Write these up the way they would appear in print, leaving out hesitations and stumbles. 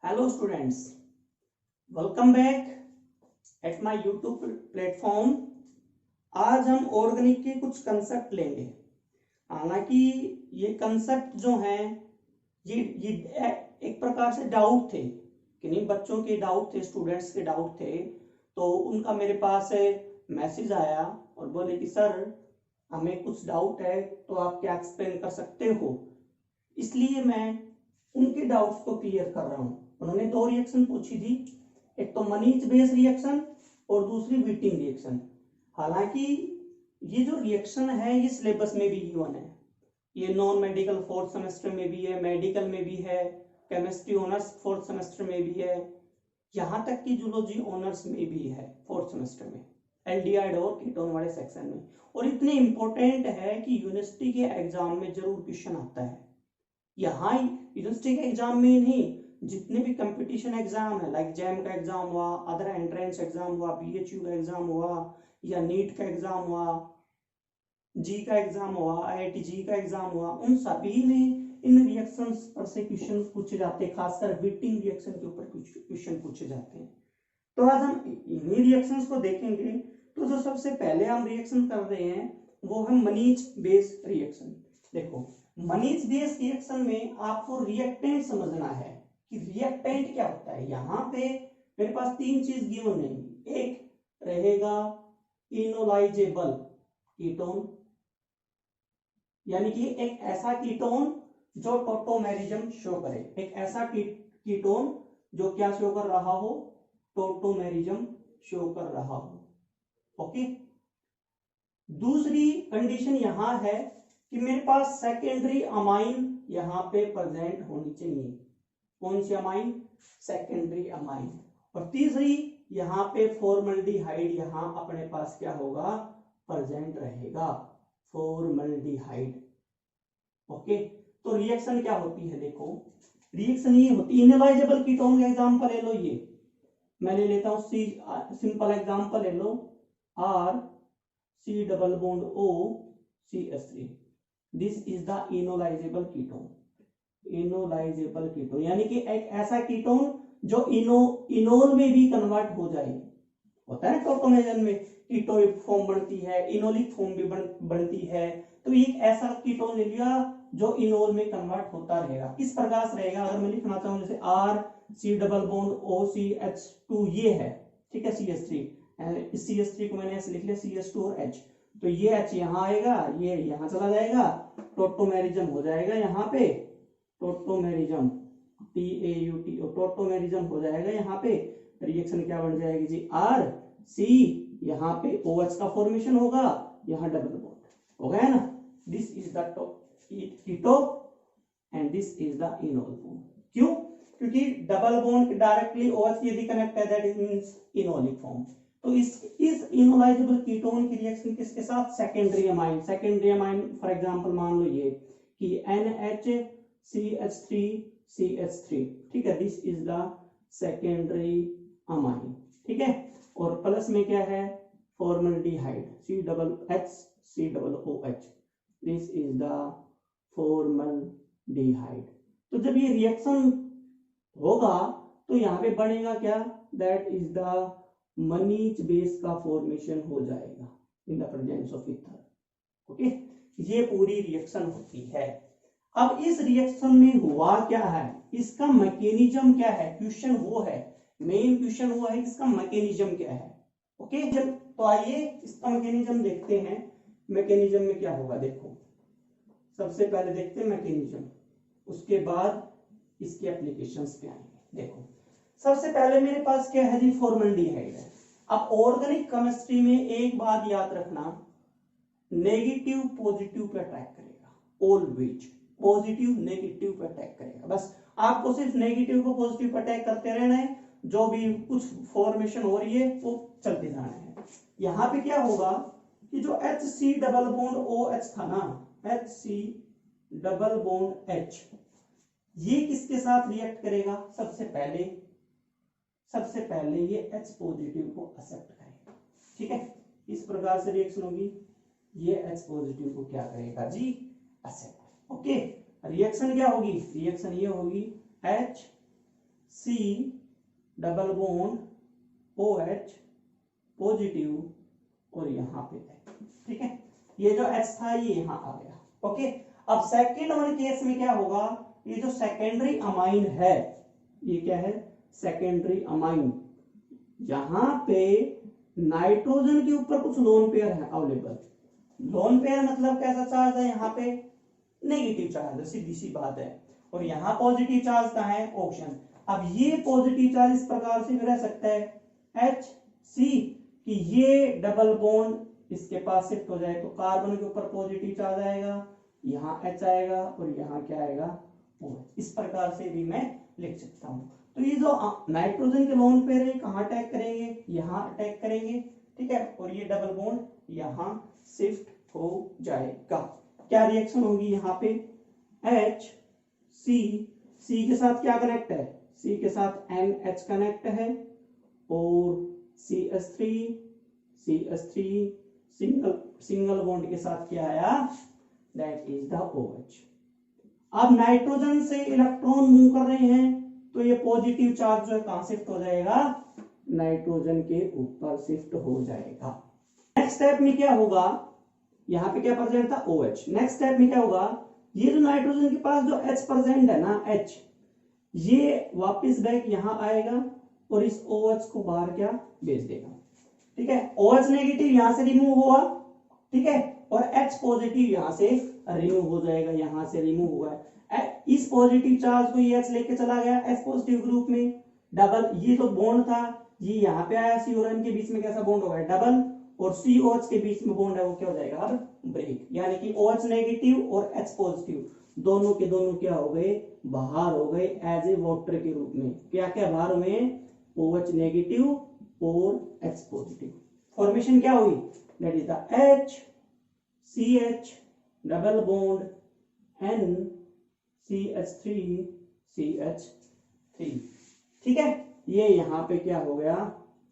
Hello students, welcome back at my YouTube platform. आज हम organic के कुछ कंसेप्ट लेंगे। हालांकि ये कंसेप्ट जो हैं ये एक प्रकार से डाउट थे, किन्हीं बच्चों के डाउट थे, स्टूडेंट्स के डाउट थे। तो उनका मेरे पास मैसेज आया और बोले कि सर हमें कुछ डाउट है, तो आप क्या एक्सप्लेन कर सकते हो। इसलिए मैं उनके डाउट्स को क्लियर कर रहा हूं। उन्होंने दो रिएक्शन पूछी थी, एक तो मनीज बेस रिएक्शन और दूसरी व्हिटिंग रिएक्शन। हालांकि ये जो रिएक्शन है ये सिलेबस में भी गिवन है, ये नॉन मेडिकल फोर्थ सेमेस्टर में भी है, मेडिकल में भी है, केमिस्ट्री ऑनर्स फोर्थ सेमेस्टर में भी है, यहाँ तक कि जूलॉजी ऑनर्स में भी है फोर्थ सेमेस्टर में, एल्डिहाइड और कीटोन वाले सेक्शन में। और इतने इंपॉर्टेंट है कि यूनिवर्सिटी के एग्जाम में जरूर क्वेश्चन आता है। यहाँ यूनिवर्सिटी के एग्जाम में नहीं, जितने भी कंपटीशन एग्जाम है, लाइक जैम का एग्जाम हुआ, अदर एंट्रेंस एग्जाम हुआ, बीएचयू का एग्जाम हुआ, या नीट का एग्जाम हुआ, जी का एग्जाम हुआ, आईआईटी जी का एग्जाम हुआ, उन सभी में इन रिएक्शंस पर से क्वेश्चन पूछे जाते हैं। खासकर व्हिटिंग रिएक्शन के ऊपर क्वेश्चन पूछे जाते हैं। तो आज हम इन्हीं रिएक्शंस को देखेंगे। तो जो सबसे पहले हम रिएक्शन कर रहे हैं वो है मनीज बेस रिएक्शन। देखो, मनीज बेस रिएक्शन में आपको रिएक्टेंट समझना है कि रिएक्टेंट क्या होता है। यहाँ पे मेरे पास तीन चीज गिवन रहेंगी। एक रहेगा इनोलाइजेबल कीटोन, यानी कि एक ऐसा कीटोन जो टोटोमेरिज्म शो करे, एक ऐसा कीटोन जो क्या शो कर रहा हो, टोटोमेरिज्म शो कर रहा हो। ओके। दूसरी कंडीशन यहां है कि मेरे पास सेकेंडरी अमाइन यहां पे प्रेजेंट होनी चाहिए। कौन सी अमाइन? Secondary amine. और तीसरी यहां पे फॉर्मल्डिहाइड यहां अपने पास क्या होगा, प्रेजेंट रहेगा, फॉर्मल्डिहाइड। ओके। तो रिएक्शन क्या होती है? देखो, रिएक्शन ये होती है, इनलाइजेबल कीटोन का एग्जांपल ले लो। ये मैं ले लेता हूं, सी सिंपल एग्जांपल ले लो, R C double bond O C S three. This is the enolizable ketone. Enolizable ketone यानी कि एक ऐसा कीटोन जो इनोल में भी कन्वर्ट हो जाए। होता है टोटोमेरिज्म में कीटोइक फॉर्म बनती है, इनोलिक फॉर्म भी बनती है। तो एक ऐसा कीटोन ले लिया जो इनोल में कन्वर्ट होता रहेगा। किस प्रकार से रहेगा? अगर मैं लिखना चाहूं जैसे R C double bond O C H two, ये है, ठीक है, सी एस थ्री। इस सी एस थ्री को मैंने ऐसे लिख लिया, सी एस टू और एच। तो ये एच यहाँ आएगा, ये यहाँ चला जाएगा, टोटोमेरिज्म हो जाएगा यहाँ पे, tautomerism T A U T, tautomerism हो जाएगा यहाँ पे। रिएक्शन क्या बन जाएगी जी? आर सी, यहाँ पे ओ एच का फॉर्मेशन होगा, यहाँ डबल बॉन्ड हो गया ना। This is the keto and this is the enol form. क्यों? क्योंकि डबल बॉन्ड डायरेक्टली OH यदि कनेक्ट है, दैट मींस इनोलिक फॉर्म। तो इस इनोलाइजेबल कीटोन की रिएक्शन किसके साथ? Secondary amine. Secondary amine for example मान लो ये कि NHCH3CH3, ठीक है, this is the secondary amine, ठीक है। और प्लस में क्या है? Formaldehyde, CHCOOH, this is the formaldehyde. तो जब ये रिएक्शन होगा तो यहाँ पे बनेगा क्या? दैट इज द मनीज बेस का फॉर्मेशन हो जाएगा in the presence of ether. Okay, ये पूरी रिएक्शन होती है। अब इस रिएक्शन में हुआ क्या है, इसका मैकेनिज्म क्या है? क्वेश्चन वो है, मेन क्वेश्चन वो है, इसका मैकेनिज्म क्या है। ओके, जब तो आइए इसका मैकेनिज्म देखते हैं। मैकेनिज्म में क्या होगा? देखो, सबसे पहले देखते हैं मैकेनिज्म, उसके बाद इसके एप्लीकेशंस पे आएंगे। देखो, सबसे पहले मेरे पास क्या है जी? फॉर्मल्डिहाइड है। अब ऑर्गेनिक केमिस्ट्री में एक बात याद रखना, नेगेटिव पॉजिटिव पे अटैक करेगा, ऑलवेज पॉजिटिव नेगेटिव पे अटैक करेगा। बस आपको सिर्फ नेगेटिव को पॉजिटिव पे अटैक करते रहना है, जो भी कुछ फॉर्मेशन हो रही है वो चलते जाना है। यहाँ पे क्या होगा कि जो HC डबल बॉन्ड OH था ना, HC डबल बॉन्ड H, ये किसके साथ रिएक्ट करेगा? सबसे पहले ये H पॉजिटिव को एक्सेप्ट करेगा, ठीक है। इस प्रकार से रिएक्शन होगी, ये H पॉजिटिव को क्या करेगा जी? एक्सेप्ट। ओके, रिएक्शन क्या होगी? रिएक्शन ये होगी, H C double bond OH positive और यहाँ पे H, ठीक है। ये जो H था ये यहाँ आ गया, ओके। अब सेकेंड वाले केस में क्या होगा, ये जो सेकेंडरी अमाइन है, ये क्या है, सेकेंडरी अमाइन, यहां पे नाइट्रोजन के ऊपर कुछ लोन पेयर है अवेलेबल। लोन पेयर मतलब कैसा चार्ज है, यहाँ पे नेगेटिव चार्ज है, सीधी सी बात है, और यहाँ पॉजिटिव चार्ज का है ऑप्शन। अब ये पॉजिटिव चार्ज इस प्रकार से भी रह सकता है HC कि ये डबल बॉन्ड इसके पास शिफ्ट हो जाए तो कार्बन के ऊपर पॉजिटिव चार्ज आएगा, यहाँ H आएगा और यहाँ क्या आएगा O। इस प्रकार से भी मैं लिख सकता हूँ। तो ये जो नाइट्रोजन के लोन पेयर है कहाँ अटैक करेंगे, यहाँ अटैक करेंगे, ठीक है, और ये डबल बॉन्ड यहाँ शिफ्ट हो जाएगा। क्या रिएक्शन होगी यहाँ पे, C के साथ क्या कनेक्ट है, C के साथ NH कनेक्ट है और CH3 सिंगल बॉन्ड के साथ क्या आया, दैट इज द OH। अब नाइट्रोजन से इलेक्ट्रॉन मूव कर रहे हैं तो ये पॉजिटिव चार्ज जो है कहां शिफ्ट हो जाएगा, नाइट्रोजन के ऊपर शिफ्ट हो जाएगा। नेक्स्ट स्टेप में क्या होगा, यहाँ पे क्या प्रेजेंट था OH, नेक्स्ट स्टेप में क्या होगा, ये जो नाइट्रोजन के पास जो H प्रेजेंट है ना H, ये वापस बैक यहाँ आएगा और इस OH को बाहर क्या भेज देगा, ठीक है। OH नेगेटिव यहां से रिमूव हुआ, ठीक है, और H पॉजिटिव यहां से रिमूव हो जाएगा, यहां से रिमूव हुआ है। इस पॉजिटिव चार्ज को ये H लेके चला गया H पॉजिटिव ग्रुप में, डबल ये जो बॉन्ड था ये यहाँ पे आया, C और N के बीच में कैसा बॉन्ड होगा, डबल, और COH के बीच में बॉन्ड है वो क्या हो जाएगा, अब ब्रेक, यानी कि OH नेगेटिव और H पॉजिटिव दोनों के दोनों क्या हो गए, बाहर हो गए एज ए वाटर के रूप में। क्या क्या बाहर हुए, OH नेगेटिव और H पॉजिटिव। फॉर्मेशन क्या हुई, that is the HCH double bond NCH3CH3, ठीक है। ये यहाँ पे क्या हो गया,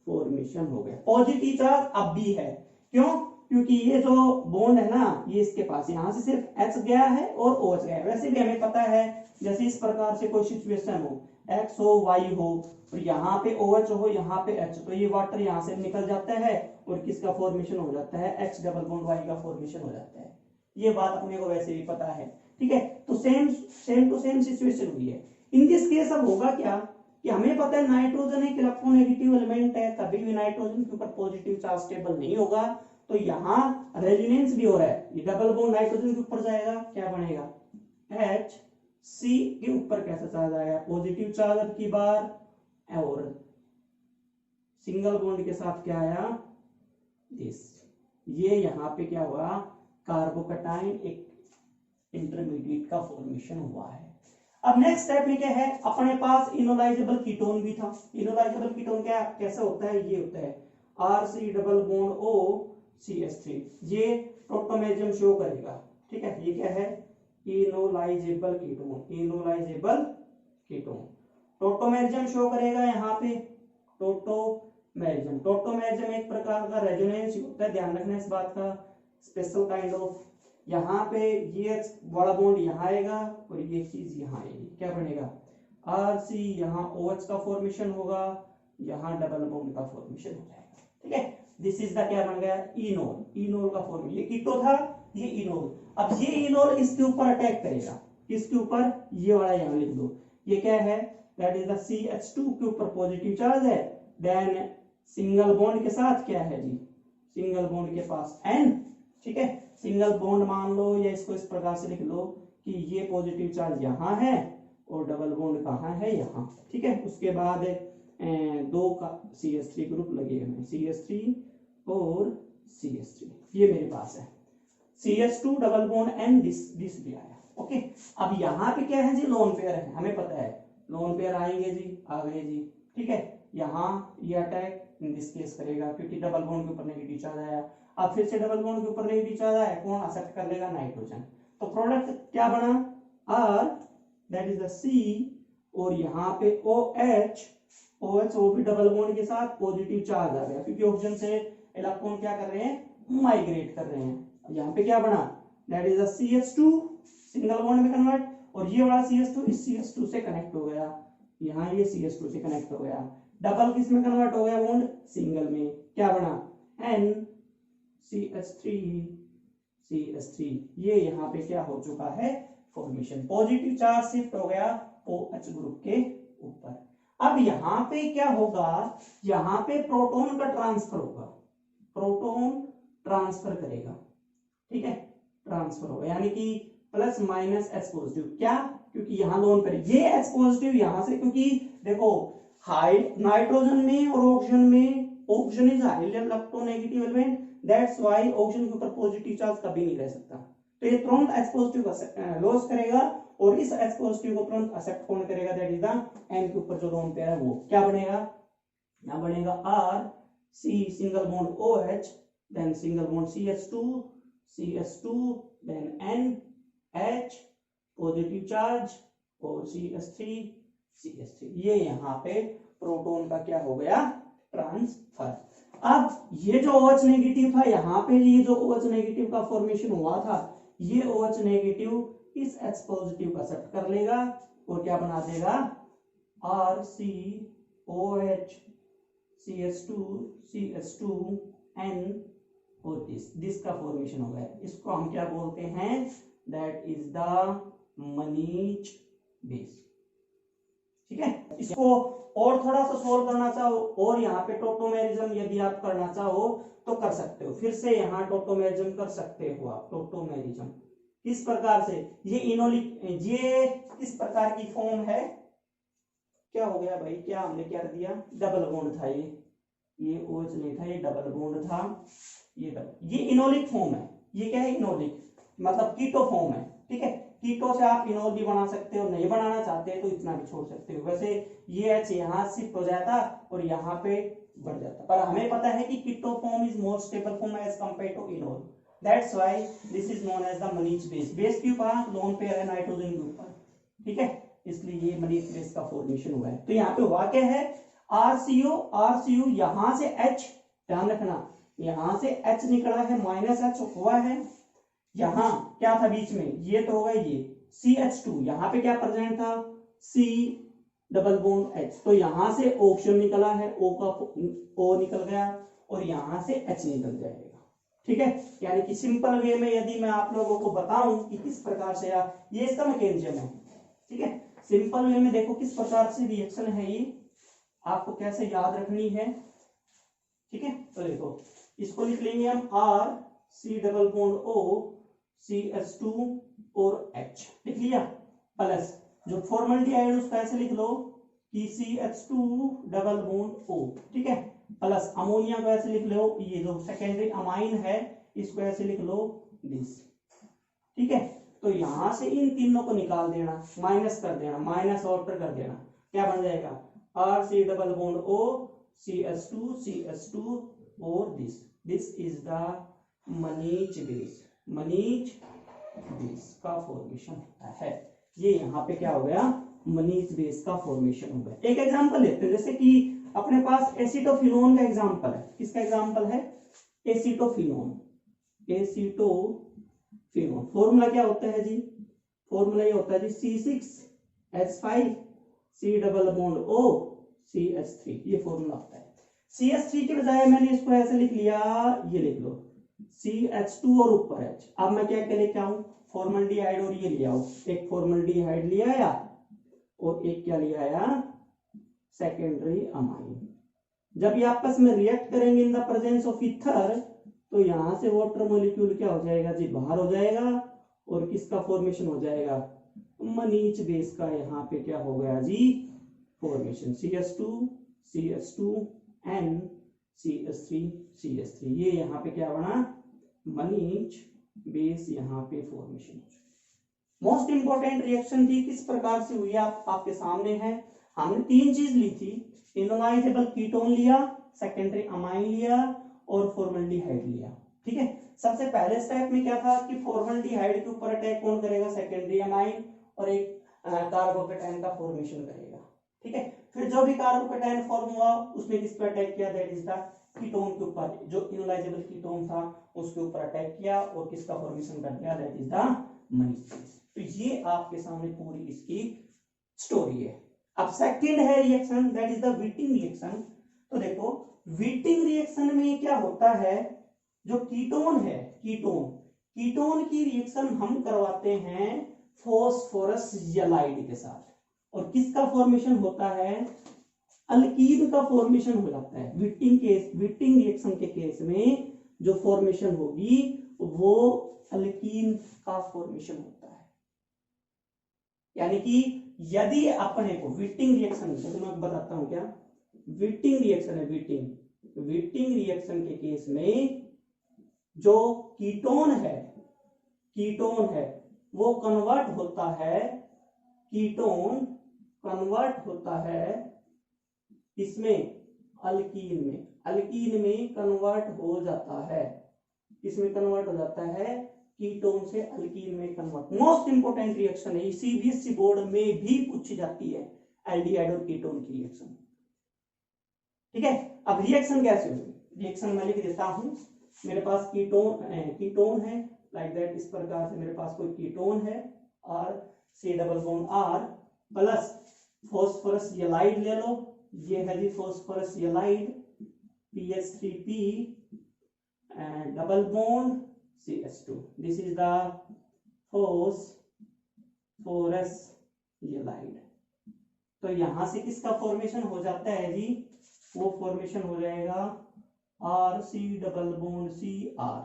फॉर्मेशन हो गया। पॉजिटिव चार्ज अब भी है, क्यों, क्योंकि ये जो बॉन्ड है ना ये इसके पास यहाँ से सिर्फ H गया है और OH गया है। वैसे भी हमें पता है जैसे इस प्रकार से कोई सिचुएशन हो, X हो Y हो और यहाँ पे OH हो यहाँ पे H, तो ये वाटर यहाँ से निकल जाता है और किसका फॉर्मेशन हो जाता है, H डबल बॉन्ड Y का फॉर्मेशन हो जाता है। ये बात अपने को वैसे भी पता है, ठीक है। तो सेम टू सेम सिचुएशन हुई है। इन दिस केस अब होगा क्या कि हमें पता है नाइट्रोजन एक इलेक्ट्रोनेगेटिव एलिमेंट है, कभी भी नाइट्रोजन के ऊपर पॉजिटिव चार्ज स्टेबल नहीं होगा, तो यहाँ रेजोनेंस भी हो रहा है, ये डबल बॉन्ड नाइट्रोजन के ऊपर जाएगा, क्या बनेगा, HC के ऊपर कैसा चार्ज आएगा, पॉजिटिव चार्ज अब की बार, और सिंगल बॉन्ड के साथ क्या आया, दिस, ये यहाँ पे क्या हुआ, कार्बोकटाइन एक इंटरमीडिएट का फॉर्मेशन हुआ है। अब नेक्स्ट स्टेप में क्या है, अपने पास इनोलाइजेबल कीटोन भी था। इनोलाइजेबल कीटोन क्या कैसे होता है, ये होता है RC double bond O CH3, ये टोटोमेरिज्म शो करेगा, ठीक है। ये क्या है, enolisable ketone, enolizable ketone tautomerism show करेगा यहाँ पे, टोटोमेरिज्म। टोटोमेरिज्म एक प्रकार का रेजोनेंस होता है, ध्यान रखना इस बात का, स्पेशल काइंड ऑफ। यहाँ पे ये बड़ा बॉन्ड यहाँ आएगा और ये चीज यहाँ आएगी, क्या बनेगा, RC, यहाँ OH का फॉर्मेशन होगा, यहाँ डबल बॉन्ड का फॉर्मेशन हो जाएगा, ठीक है। दिस इज द क्या बन गया, इनोल, इनोल का फॉर्मेशन। ये कीटो था, ये इनोल। अब ये इनोल इसके ऊपर अटैक करेगा, किसके ऊपर, ये वाला यहाँ लिख दो, ये क्या है, दैट इज द CH2 के ऊपर पॉजिटिव चार्ज है, देन सिंगल बॉन्ड के साथ क्या है जी, सिंगल बॉन्ड के पास N, ठीक है। सिंगल बॉन्ड मान लो या इसको इस प्रकार से लिख लो कि ये पॉजिटिव चार्ज यहाँ है और डबल बॉन्ड कहाँ है, यहाँ, ठीक है। उसके बाद दो का CH3 ग्रुप लगे हुए, CH3 और CH3, ये मेरे पास है, CH2 double bond N, this भी आया, ओके। अब यहाँ पे क्या है जी, लोन पेयर है, हमें पता है लोन पेयर आएंगे जी, आ गए जी, ठीक है। यहाँ ये अटैक इन दिस केस करेगा क्योंकि डबल बॉन्ड के ऊपर नेगेटिव चार्ज आया। अब फिर से डबल बॉन्ड के ऊपर नेगेटिव चार्ज आया, कौन एक्सेप्ट कर लेगा, नाइट्रोजन। तो प्रोडक्ट क्या बना, R, that is the C, और यहाँ पे OH, वो भी डबल बॉन्ड के साथ पॉजिटिव चार्ज आ गया क्योंकि ऑक्सीजन से इलेक्ट्रॉन क्या कर रहे हैं, माइग्रेट कर रहे हैं। यहाँ पे क्या बना, that is the CH2 single bond में कन्वर्ट, और ये वाला CH2 इस CH2 से कनेक्ट हो गया, यहाँ ये CH2 से कनेक्ट हो गया, डबल किस में कन्वर्ट हो गया बॉन्ड, सिंगल में, क्या बना NCH3 CH3, ये यहाँ पे क्या हो चुका है फॉर्मेशन, पॉजिटिव चार्ज शिफ्ट हो गया OH ग्रुप के ऊपर। अब यहाँ पे क्या होगा, यहाँ पे प्रोटॉन का ट्रांसफर होगा, प्रोटॉन ट्रांसफर करेगा, ठीक है, ट्रांसफर होगा, यानी कि प्लस माइनस H पॉजिटिव, क्या, क्योंकि यहाँ लोन पर ये H पॉजिटिव यहाँ से, क्योंकि देखो हाई नाइट्रोजन में और ऑक्सीजन में, oxygen is highly electronegative element, that's why oxygen के ऊपर पॉजिटिव चार्ज कभी नहीं रह सकता, तो ये तुरंत H पॉजिटिव का लॉस करेगा, और इस H पॉजिटिव को तुरंत एक्सेप्ट कौन करेगा, दैट इज द N के ऊपर जो लोन पेयर है वो क्या बनेगा, यहाँ बनेगा R C single bond OH, then single bond CH2 then NH positive charge और CH3, ये यहाँ पे प्रोटॉन का क्या हो गया ट्रांसफर। अब ये जो OH नेगेटिव था, यहाँ पे ये जो OH नेगेटिव का फॉर्मेशन हुआ था, ये OH नेगेटिव इस H पॉजिटिव का एक्सेप्ट कर लेगा और क्या बना देगा RCOH CH2 और दिस का फॉर्मेशन हो गया, इसको हम क्या बोलते हैं, that is the Mannich base, ठीक है। इसको और थोड़ा सा सोल्व करना चाहो और यहाँ पे टोटोमेरिज्म यदि आप करना चाहो तो कर सकते हो, फिर से यहाँ टोटोमेरिज्म कर सकते हो आप, टोटोमेरिज्म किस प्रकार से, ये इनोलिक, ये किस प्रकार की फॉर्म है, क्या हो गया भाई, क्या हमने क्या दिया, डबल बॉन्ड था, ये OH नहीं था, ये डबल बॉन्ड था, ये इनोलिक फॉर्म है, ये क्या है इनोलिक मतलब कीटो फॉर्म है, ठीक है, कीटो से आप इनोल भी बना सकते हो, नहीं बनाना चाहते तो इतना भी छोड़ सकते हो, वैसे ये H यहाँ शिफ्ट हो जाता और यहाँ पे बढ़ जाता, पर हमें पता है कि keto form is more stable form as compare to enol, that's why this is known as the Mannich base, base के ऊपर लोन पेयर है नाइट्रोजन के ऊपर, ठीक है, इसलिए ये मनीच बेस का फॉर्मेशन हुआ है। तो यहाँ पे हुआ क्या है, RCO यहाँ से H, ध्यान रखना यहाँ से H निकला है, माइनस H हुआ है, यहाँ क्या था बीच में, ये तो होगा ये CH2, यहाँ पे क्या प्रेजेंट था C डबल बॉन्ड H, तो यहाँ से ऑक्सीजन निकला है, O का O निकल गया और यहाँ से H निकल जाएगा, ठीक है, यानी कि सिंपल वे में यदि मैं आप लोगों को बताऊं कि किस प्रकार से ये इसका मैकेनिज्म है, ठीक है, सिंपल वे में देखो किस प्रकार से रिएक्शन है, ये आपको कैसे याद रखनी है, ठीक है, तो देखो इसको लिख लेंगे हम R C double bond O CH2 और H, लिख लिया, प्लस जो फॉर्मल्डिहाइड उसका ऐसे लिख लो कि CH2 डबल बॉन्ड O, ठीक है, प्लस अमोनिया को ऐसे लिख लो, ये जो सेकेंडरी अमाइन है इसको ऐसे लिख लो दिस, ठीक है, तो यहां से इन तीनों को निकाल देना, माइनस कर देना, माइनस ऑल्टर कर देना, क्या बन जाएगा RC double bond O CH2 और this is the Mannich base, Mannich base का फॉर्मेशन होता है, ये यहाँ पे क्या हो गया मनीच बेस का फॉर्मेशन हो गया। एक एग्जांपल लेते हैं, जैसे कि अपने पास एसिटोफिनोन का एग्जांपल है, किसका एग्जांपल है एसिटोफिनोन, फॉर्मूला क्या होता है जी, फॉर्मूला ये होता है जी C6H5 C double bond O CH3, ये फॉर्मूला होता है। CH3 के बजाय मैंने इसको ऐसे लिख लिया, ये लिख लो CH2 और ऊपर H, अब मैं क्या लेके आऊं फॉर्मल्डिहाइड और ये ले आओ, एक फॉर्मल्डिहाइड ले आया और एक क्या ले आया सेकेंडरी अमाइन, जब ये आपस में रिएक्ट करेंगे in the presence of ether, तो यहां से वाटर मॉलिक्यूल क्या हो जाएगा जी बाहर हो जाएगा और किसका फॉर्मेशन हो जाएगा मनीच बेस का, यहाँ पे क्या हो गया जी फॉर्मेशन CH2 N CH3, ये यहाँ पे क्या बना मनीच बेस, यहाँ पे फॉर्मेशन। मोस्ट इंपोर्टेंट रिएक्शन थी किस प्रकार से हुई आपके सामने है, हमने तीन चीज ली थी, इनोलाइजेबल कीटोन लिया, सेकेंडरी अमाइन लिया और फॉर्मल्डिहाइड लिया, ठीक है। सबसे पहले स्टेप में क्या था कि फॉर्मल्डिहाइड के ऊपर अटैक कौन करेगा सेकेंडरी अमाइन और एक कार्बोकेटाइन का फॉर्मेशन करेगा, ठीक है। फिर जो भी कार्बोकेटाइन फॉर्म हुआ उसने किस पे अटैक किया, दैट इज द कीटोन के ऊपर, जो इनोलाइजेबल कीटोन था उसके ऊपर अटैक किया और किसका फॉर्मेशन कर दिया, that is the Mannich base. तो ये आपके सामने पूरी इसकी स्टोरी है। अब सेकंड है reaction, that is the व्हिटिंग reaction. तो देखो व्हिटिंग रिएक्शन में क्या होता है, जो कीटोन है, कीटोन की रिएक्शन हम करवाते हैं फॉस्फोरस यलाइड के साथ, और किसका फॉर्मेशन होता है, अल्कीन का फॉर्मेशन हो जाता है। व्हिटिंग रिएक्शन के केस में जो फॉर्मेशन होगी वो अल्कीन का फॉर्मेशन होता है। यानी कि यदि अपने को व्हिटिंग रिएक्शन, तो मैं बताता हूं क्या व्हिटिंग रिएक्शन है, व्हिटिंग रिएक्शन के केस में जो कीटोन है वो कन्वर्ट होता है इसमें अल्कीन में कन्वर्ट हो जाता है, इसमें कन्वर्ट हो जाता है, कीटोन से अल्कीन में कन्वर्ट। मोस्ट इंपोर्टेंट रिएक्शन है, सीबीएसई बोर्ड में भी पूछी जाती है एल्डिहाइड और कीटोन की रिएक्शन। ठीक है, अब रिएक्शन कैसे होगी, रिएक्शन मैं लिख देता हूं। मेरे पास कीटोन है लाइक दैट, इस प्रकार से मेरे पास कोई कीटोन है और C double bond R plus phosphorus ylide ले लो, ये है जी phosphorus ylide PH3P and double bond CH2, this is the phosphorus yelide। तो यहां से किसका फॉर्मेशन हो जाता है जी, वो फॉर्मेशन हो जाएगा RC डबल बॉन्ड CR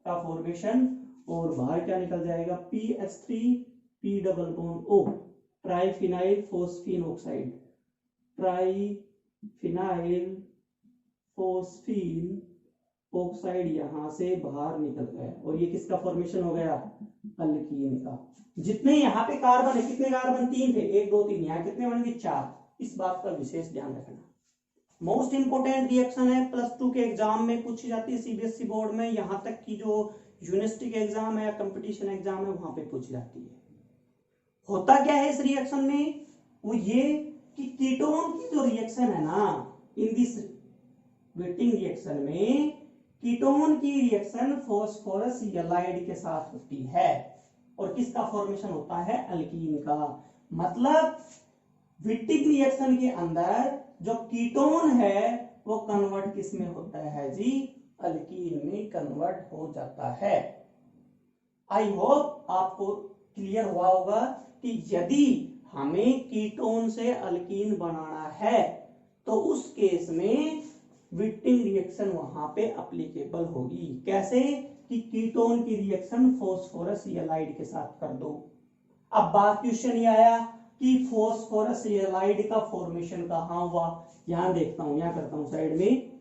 का फॉर्मेशन, और बाहर क्या निकल जाएगा PH3P double bond O, triphenyl phosphine oxide, triphenyl phosphine oxide यहां से बाहर निकल गया, और ये किसका फॉर्मेशन हो गया, अल्कीन का। जितने यहाँ पे कार्बन है, कितने कार्बन, 3 थे, 1 2 3, यहाँ कितने बनेंगे, 4। इस बात का विशेष ध्यान रखना। मोस्ट इंपोर्टेंट रिएक्शन है, +2 के एग्जाम में पूछी जाती है सीबीएसई बोर्ड में, यहाँ तक की जो यूनिवर्सिटी के एग्जाम है या कंपटीशन एग्जाम है वहां पे पूछी जाती है। होता क्या है इस रिएक्शन में, वो ये कि कीटोन की जो रिएक्शन है ना, इन दिस व्हिटिंग रिएक्शन में कीटोन की रिएक्शन फॉस्फोरस यलाइड के साथ होती है, और किसका फॉर्मेशन होता है, अल्कीन का। मतलब व्हिटिंग रिएक्शन के अंदर जो कीटोन है वो कन्वर्ट किस में होता है जी, अल्कीन में कन्वर्ट हो जाता है। आई होप आपको क्लियर हुआ होगा कि यदि हमें कीटोन से अल्कीन बनाना है तो उस केस में व्हिटिंग रिएक्शन वहां पे एप्लीकेबल होगी। कैसे, कि कीटोन की रिएक्शन फॉस्फोरस यलाइड के साथ कर दो। अब बात क्वेश्चन ये आया कि फॉस्फोरस यलाइड का फॉर्मेशन कहां हुआ, यहां देखता हूं, यहां करता हूं साइड में,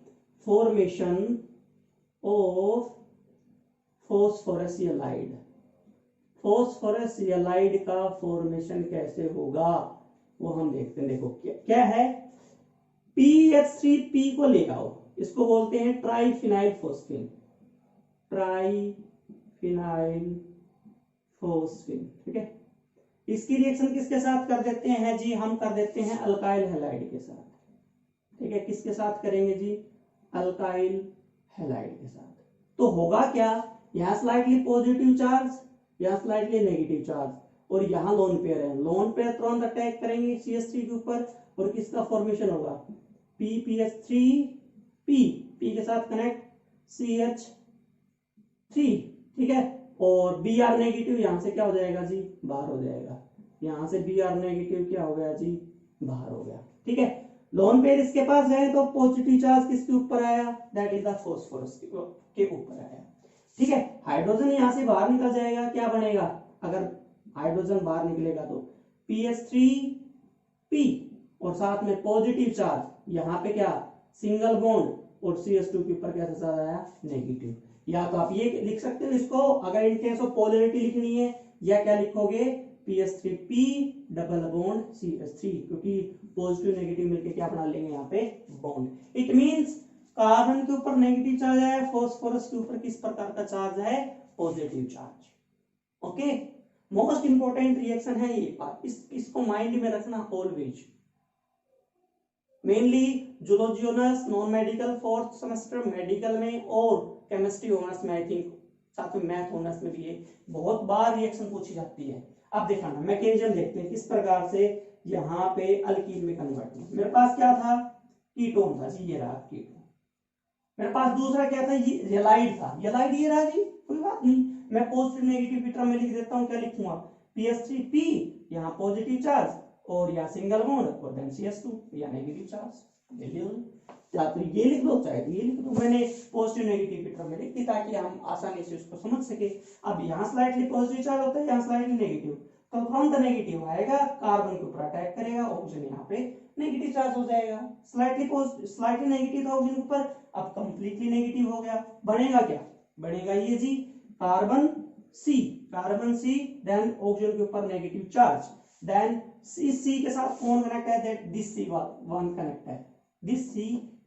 फॉर्मेशन ऑफ फॉस्फोरस यलाइड, फॉस्फोरस यलाइड का फॉर्मेशन कैसे होगा वो हम देखते हैं। देखो क्या है, PH3P को ले आओ, इसको बोलते हैं ट्राइफिनाइल फोस्फेन, ट्राइफिनाइल फोस्फेन। ठीक है, इसकी रिएक्शन किसके साथ कर देते हैं जी, हम कर देते हैं अल्काइल हैलाइड के साथ। ठीक है, किसके साथ करेंगे जी, अल्काइल हैलाइड के साथ। तो होगा क्या, यहां स्लाइटली पॉजिटिव चार्ज, यहां स्लाइटली नेगेटिव चार्ज, और यहां लोन पेयर है, लोन पेयर तुरंत अटैक करेंगे CH3 के ऊपर, और किसका फॉर्मेशन होगा, PPH3P, P के साथ कनेक्ट CH3। ठीक है, और Br नेगेटिव यहां से क्या हो जाएगा जी, बाहर हो जाएगा, यहां से Br नेगेटिव क्या हो गया जी, बाहर हो गया। ठीक है, लोन पेयर इसके पास है तो पॉजिटिव चार्ज किसके ऊपर आया, दैट इज द फॉस्फोरस के ऊपर आया। ठीक है, हाइड्रोजन यहां से बाहर निकल जाएगा, क्या बनेगा, अगर हाइड्रोजन बाहर निकलेगा तो PH3P, और साथ में पॉजिटिव चार्ज, यहाँ पे क्या सिंगल बॉन्ड, और CH2 के ऊपर कैसा चार्ज आया, नेगेटिव। या तो आप ये लिख सकते हो इसको, अगर इन केस ऑफ पोलैरिटी लिखनी है, या क्या लिखोगे, PH3P डबल बॉन्ड CH3, क्योंकि पॉजिटिव नेगेटिव मिलके क्या बना लेंगे यहाँ पे, बॉन्ड। इट मींस कार्बन के ऊपर नेगेटिव चार्ज है, फॉस्फोरस के ऊपर किस प्रकार का चार्ज है, positive charge. Okay, most important reaction है ये पार्ट, इसको माइंड में रखना always. Mainly zoology honours, non medical 4th semester, medical में और केमिस्ट्री ऑनर्स में, आई थिंक साथ में मैथ ऑनर्स में भी ये बहुत बार रिएक्शन पूछी जाती है। अब देखना मैकेनिज्म देखते हैं किस प्रकार से यहाँ पे अल्कीन में कन्वर्ट हुआ। मेरे पास क्या था, कीटोन था जी, ये रहा कीटोन। मेरे पास दूसरा क्या था, ये येलाइड था, येलाइड ये रहा जी, कोई बात नहीं, मैं पॉजिटिव नेगेटिव टर्म में लिख देता हूँ, क्या लिखूंगा PS3P, यहाँ पॉजिटिव चार्ज और यहाँ सिंगल बॉन्ड और देन CS2 या नेगेटिव चार्ज, या तो ये लिख दो चाहे ये लिख दो। मैंने पॉजिटिव नेगेटिव टर्म में लिख दी ताकि हम आसानी से उसको समझ सके। अब यहाँ स्लाइटली पॉजिटिव चार्ज होता है, यहाँ स्लाइटली नेगेटिव, तो फ्रॉम द नेगेटिव आएगा, कार्बन के ऊपर अटैक करेगा, ऑक्सीजन यहाँ पे नेगेटिव चार्ज हो जाएगा। स्लाइटली नेगेटिव था ऑक्सीजन के ऊपर, अब कंप्लीटली नेगेटिव हो गया, बनेगा क्या, बनेगा ये जी कार्बन सी, देन ऑक्सीजन के ऊपर नेगेटिव चार्ज, देन सी के साथ कौन कनेक्ट है, दैट दिस C1 कनेक्ट है, दिस C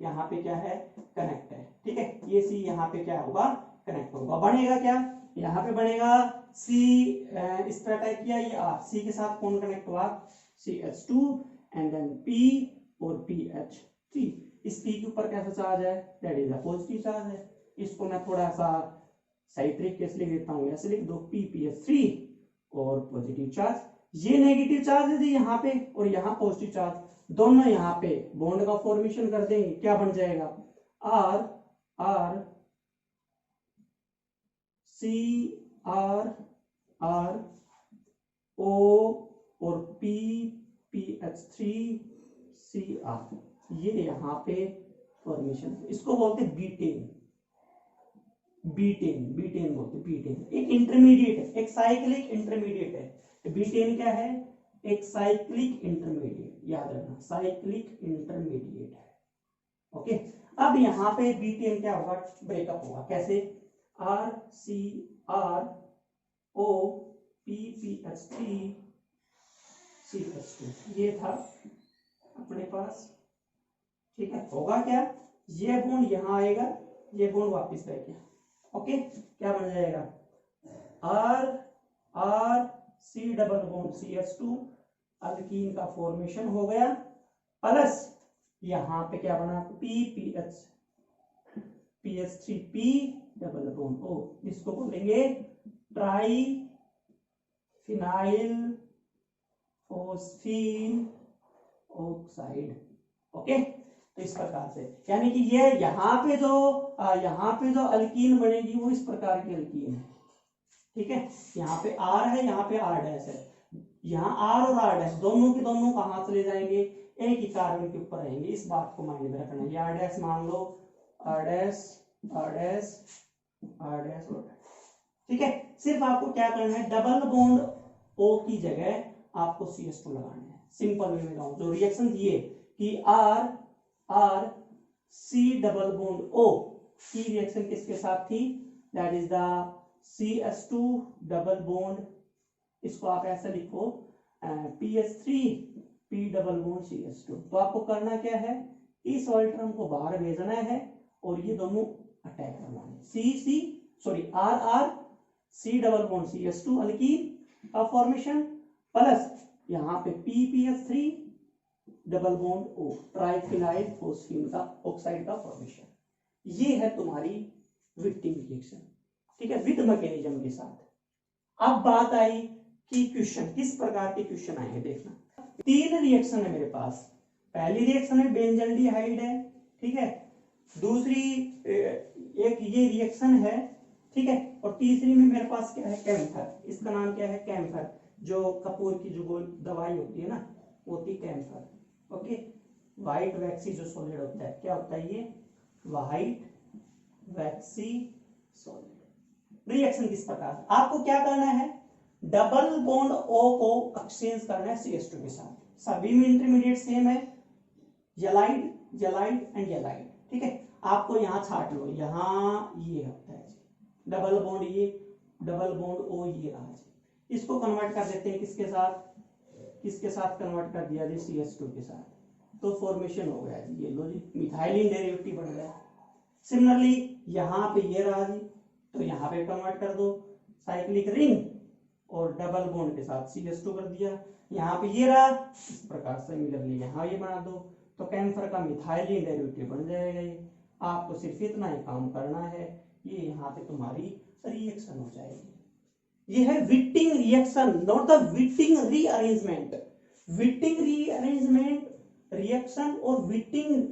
यहाँ पे क्या है कनेक्ट है, ठीक है, ये C यहाँ पे क्या होगा कनेक्ट होगा, बनेगा क्या, यहाँ पे बनेगा C, इस तरह टाइप किया, ये R, C के साथ कौन कनेक्ट हुआ CH2 एंड देन P और PH3, इस P के ऊपर कैसा चार्ज है, that is a positive charge है। इसको मैं थोड़ा सा सही तरीके से लिख देता हूँ, ऐसे लिख दो PPH3 और पॉजिटिव चार्ज, ये नेगेटिव चार्ज है यहाँ पे और यहाँ पॉजिटिव चार्ज, दोनों यहाँ पे बॉन्ड का फॉर्मेशन कर देंगे, क्या बन जाएगा R C R O और P PH3 CR, ये यहाँ पे फॉर्मेशन, इसको बोलते बीटेन बोलते, बीटेन एक इंटरमीडिएट है, एक साइक्लिक इंटरमीडिएट है। बीटेन क्या है, एक साइक्लिक इंटरमीडिएट, याद रखना साइक्लिक इंटरमीडिएट है, ओके। अब यहाँ पे बीटेन क्या होगा, ब्रेकअप होगा, कैसे, RCR O PPH3 CH2, ये था अपने पास, ठीक है। होगा क्या, ये बॉन्ड यहाँ आएगा, ये बॉन्ड वापस रह गया, ओके, क्या बन जाएगा R C double bond CH2, alkyne का फॉर्मेशन हो गया, प्लस यहाँ पे क्या बना PH3P डबल बॉन्ड O, इसको बोलेंगे try phenyl phosphine oxide, okay. तो इस प्रकार से, यानी कि ये यहाँ पे जो अल्कीन बनेगी वो इस प्रकार की अल्कीन है, ठीक है। यहाँ पे R है, यहाँ पे R डैश है, यहाँ R और R डैश दोनों के दोनों कहाँ चले जाएंगे, एक ही कार्बन के ऊपर रहेंगे, इस बात को माइंड में रखना। ये R डैश मान लो, R dash R dash R dash, ठीक है। सिर्फ आपको क्या करना है, डबल बॉन्ड O की जगह आपको CH2 लगाना है। सिंपल वे में जाऊं, जो रिएक्शन दिए कि R C double bond O की रिएक्शन किसके साथ थी, that is the CH2 double bond, इसको आप ऐसा लिखो PH3P डबल बॉन्ड CH2। तो आपको करना क्या है, इस वाले टर्म को बाहर भेजना है और ये दोनों अटैक करवाने, R C double bond CH2 alkyne का फॉर्मेशन, प्लस यहाँ पे PPH3 double bond O triphenyl phosphine का ऑक्साइड का फॉर्मेशन। ये है तुम्हारी विक्टिम रिएक्शन, ठीक है, विद मैकेनिज्म के साथ। अब बात आई कि क्वेश्चन किस प्रकार के क्वेश्चन आएंगे, देखना 3 रिएक्शन है मेरे पास। पहली रिएक्शन में बेंजल्डिहाइड है, ठीक है, दूसरी एक ये रिएक्शन है, ठीक है, और तीसरी में मेरे पास क्या है, कैम्फर, इसका नाम क्या है कैम्फर, जो कपूर की जो दवाई होती है ना, वो होती है कैम्फर, ओके। व्हाइट वैक्सी जो सॉलिड होता है, क्या होता है ये, व्हाइट वैक्सी सॉलिड। रिएक्शन किस प्रकार, आपको क्या करना है, डबल बॉन्ड O को एक्सचेंज करना है CH2 के साथ, सभी में इंटरमीडिएट सेम है, येलाइड एंड येलाइड, ठीक है। आपको यहाँ छाट लो, यहाँ ये होता है डबल बॉन्ड, ये डबल बॉन्ड O ये रहा, इसको कन्वर्ट कर देते हैं किसके साथ कन्वर्ट कर दिया जी, CH2 के साथ, तो फॉर्मेशन हो गया जी, ये लो जी मिथाइलिन डेरिवेटिव बन गया। सिमिलरली यहाँ पे ये रहा जी, तो यहाँ पे कन्वर्ट कर दो, साइक्लिक रिंग और डबल बॉन्ड के साथ CH2 कर दिया, यहाँ पे ये रहा, इस प्रकार से सिमिलरली यहाँ ये बना दो, तो कैम्फर का मिथाइलिन डेरिवेटिव बन जाएगा। ये आपको सिर्फ इतना ही काम करना है, ये यहाँ पे तुम्हारी रिएक्शन हो जाएगी। ये है Wittig reaction, not the Wittig rearrangement. Wittig rearrangement reaction और विटिंग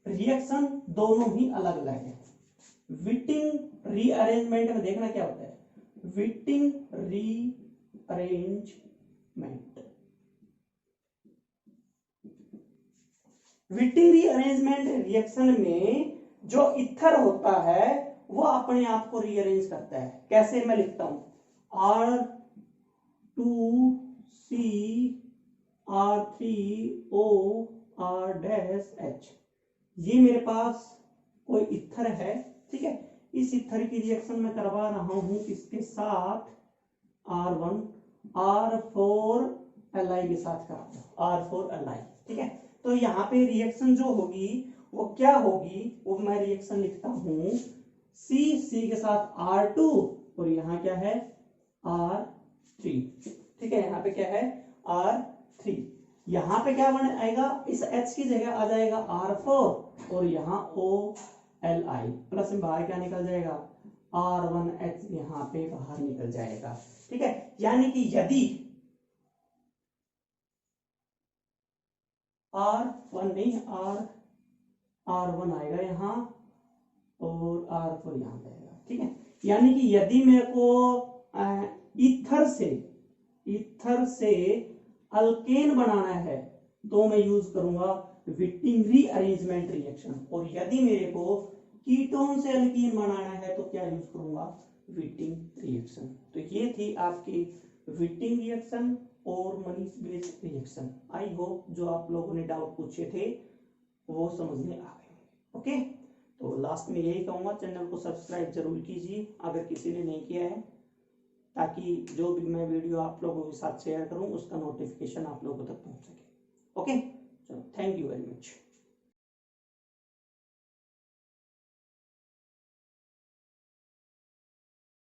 रिएक्शन दोनों ही अलग अलग है। विटिंग रीअरेंजमेंट में देखना क्या होता है, विटिंग रीअरेंजमेंट, विटिंग रीअरेंजमेंट रिएक्शन में जो इथर होता है वो अपने आप को रीअरेंज करता है। कैसे, मैं लिखता हूं R2CR3OR-H। ये मेरे पास कोई इथर है, ठीक है। इस इथर की रिएक्शन में करवा रहा हूं इसके साथ R1, R4Li के साथ करा दो, R4Li, ठीक है। तो यहाँ पे रिएक्शन जो होगी वो क्या होगी, वो मैं रिएक्शन लिखता हूं C के साथ R2 और यहाँ क्या है R3, ठीक है। यहाँ पे क्या है R3, यहाँ पे क्या बन आएगा, इस H की जगह आ जाएगा R4 और यहाँ OLi प्लस में बाहर क्या निकल जाएगा R1H, यहाँ पे बाहर निकल जाएगा, ठीक है। यानी कि यदि R1 नहीं R1 आएगा यहाँ और R4 यहाँ पे आएगा, ठीक है। यानी कि यदि मेरे को ईथर से अल्केन बनाना है तो मैं यूज करूंगा विटिंग रीअरेंजमेंट रिएक्शन, और यदि मेरे को कीटोन से अल्कीन बनाना है तो क्या यूज करूंगा, विटिंग रिएक्शन। तो ये थी आपकी विटिंग रिएक्शन और Manish base reaction. I hope जो आप लोगों ने डाउट पूछे थे वो समझ में आ गए, ओके। तो लास्ट में यही कहूंगा, चैनल को सब्सक्राइब जरूर कीजिए अगर किसी ने नहीं किया है, ताकि जो भी मैं वीडियो आप लोगों के साथ शेयर करूं उसका नोटिफिकेशन आप लोगों तक पहुंच सके, ओके। चलो, थैंक यू वेरी मच।